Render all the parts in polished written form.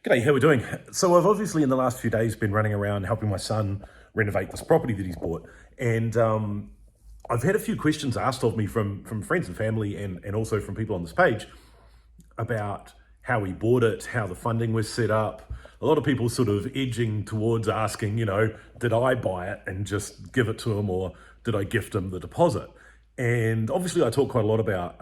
G'day, how are we doing? So I've obviously in the last few days been running around helping my son renovate this property that he's bought. And I've had a few questions asked of me from friends and family and also from people on this page about how he bought it, how the funding was set up. A lot of people sort of edging towards asking, did I buy it and just give it to him, or did I gift him the deposit? And obviously I talk quite a lot about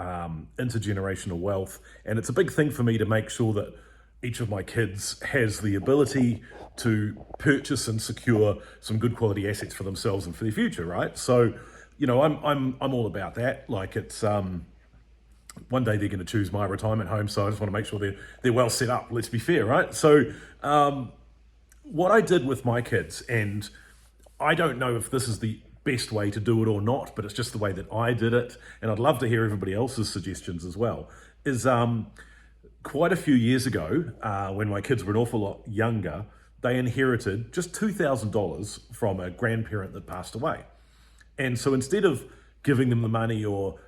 intergenerational wealth, and it's a big thing for me to make sure that each of my kids has the ability to purchase and secure some good quality assets for themselves and for their future, right? So, I'm all about that. Like, it's one day they're going to choose my retirement home, so I just want to make sure they're well set up. Let's be fair, right? So, what I did with my kids, and I don't know if this is the best way to do it or not, but it's just the way that I did it, and I'd love to hear everybody else's suggestions as well, is quite a few years ago, when my kids were an awful lot younger, they inherited just $2,000 from a grandparent that passed away. And so instead of giving them the money or,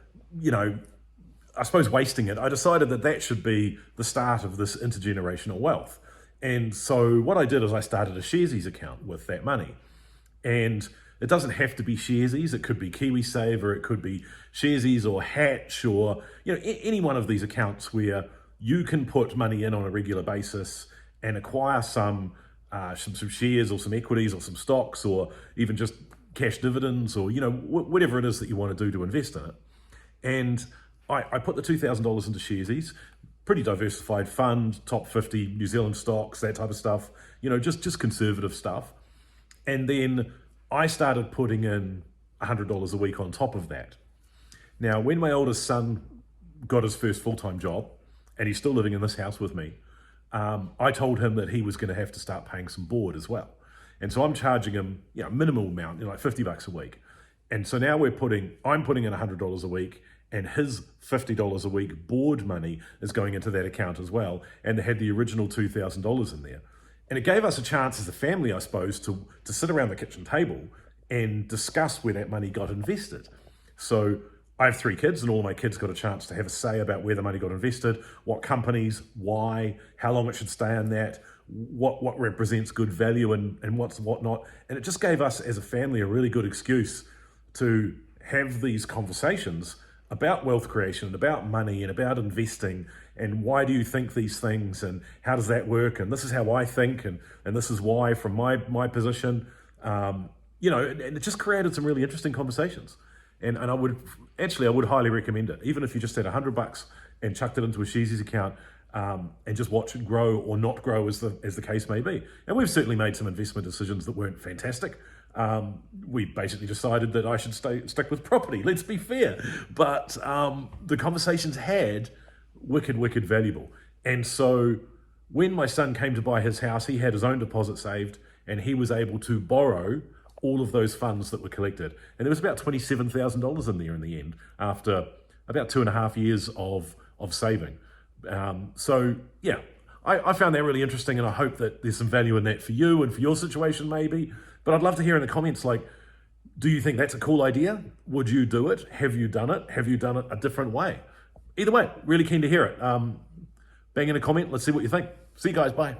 I suppose wasting it, I decided that should be the start of this intergenerational wealth. And so what I did is I started a Sharesies account with that money. And it doesn't have to be Sharesies. It could be KiwiSaver, or it could be Sharesies or Hatch, or any one of these accounts where you can put money in on a regular basis and acquire some shares or some equities or some stocks, or even just cash dividends, or whatever it is that you want to do to invest in it. And I put the $2,000 into Sharesies, pretty diversified fund, top 50 New Zealand stocks, that type of stuff, just conservative stuff. And then I started putting in $100 a week on top of that. Now, when my oldest son got his first full-time job, and he's still living in this house with me, I told him that he was going to have to start paying some board as well. And so I'm charging him, minimal amount, like $50 a week. And so now I'm putting in $100 a week, and his $50 a week board money is going into that account as well. And they had the original $2,000 in there. And it gave us a chance as a family, I suppose, to sit around the kitchen table and discuss where that money got invested. So I have 3 kids, and all my kids got a chance to have a say about where the money got invested, what companies, why, how long it should stay on that, what represents good value and what not. And it just gave us as a family a really good excuse to have these conversations about wealth creation and about money and about investing, and why do you think these things, and how does that work, and this is how I think, and this is why from my position. And it just created some really interesting conversations. And I would highly recommend it, even if you just had $100 and chucked it into a Sharesies account, and just watch it grow or not grow as the case may be. And we've certainly made some investment decisions that weren't fantastic. We basically decided that I should stick with property, let's be fair. But the conversations had wicked valuable. And so when my son came to buy his house, he had his own deposit saved, and he was able to borrow all of those funds that were collected. And there was about $27,000 in there in the end, after about 2.5 years of saving. So yeah, I found that really interesting, and I hope that there's some value in that for you and for your situation maybe. But I'd love to hear in the comments, like, do you think that's a cool idea? Would you do it? Have you done it? Have you done it a different way? Either way, really keen to hear it. Bang in a comment, let's see what you think. See you guys, bye.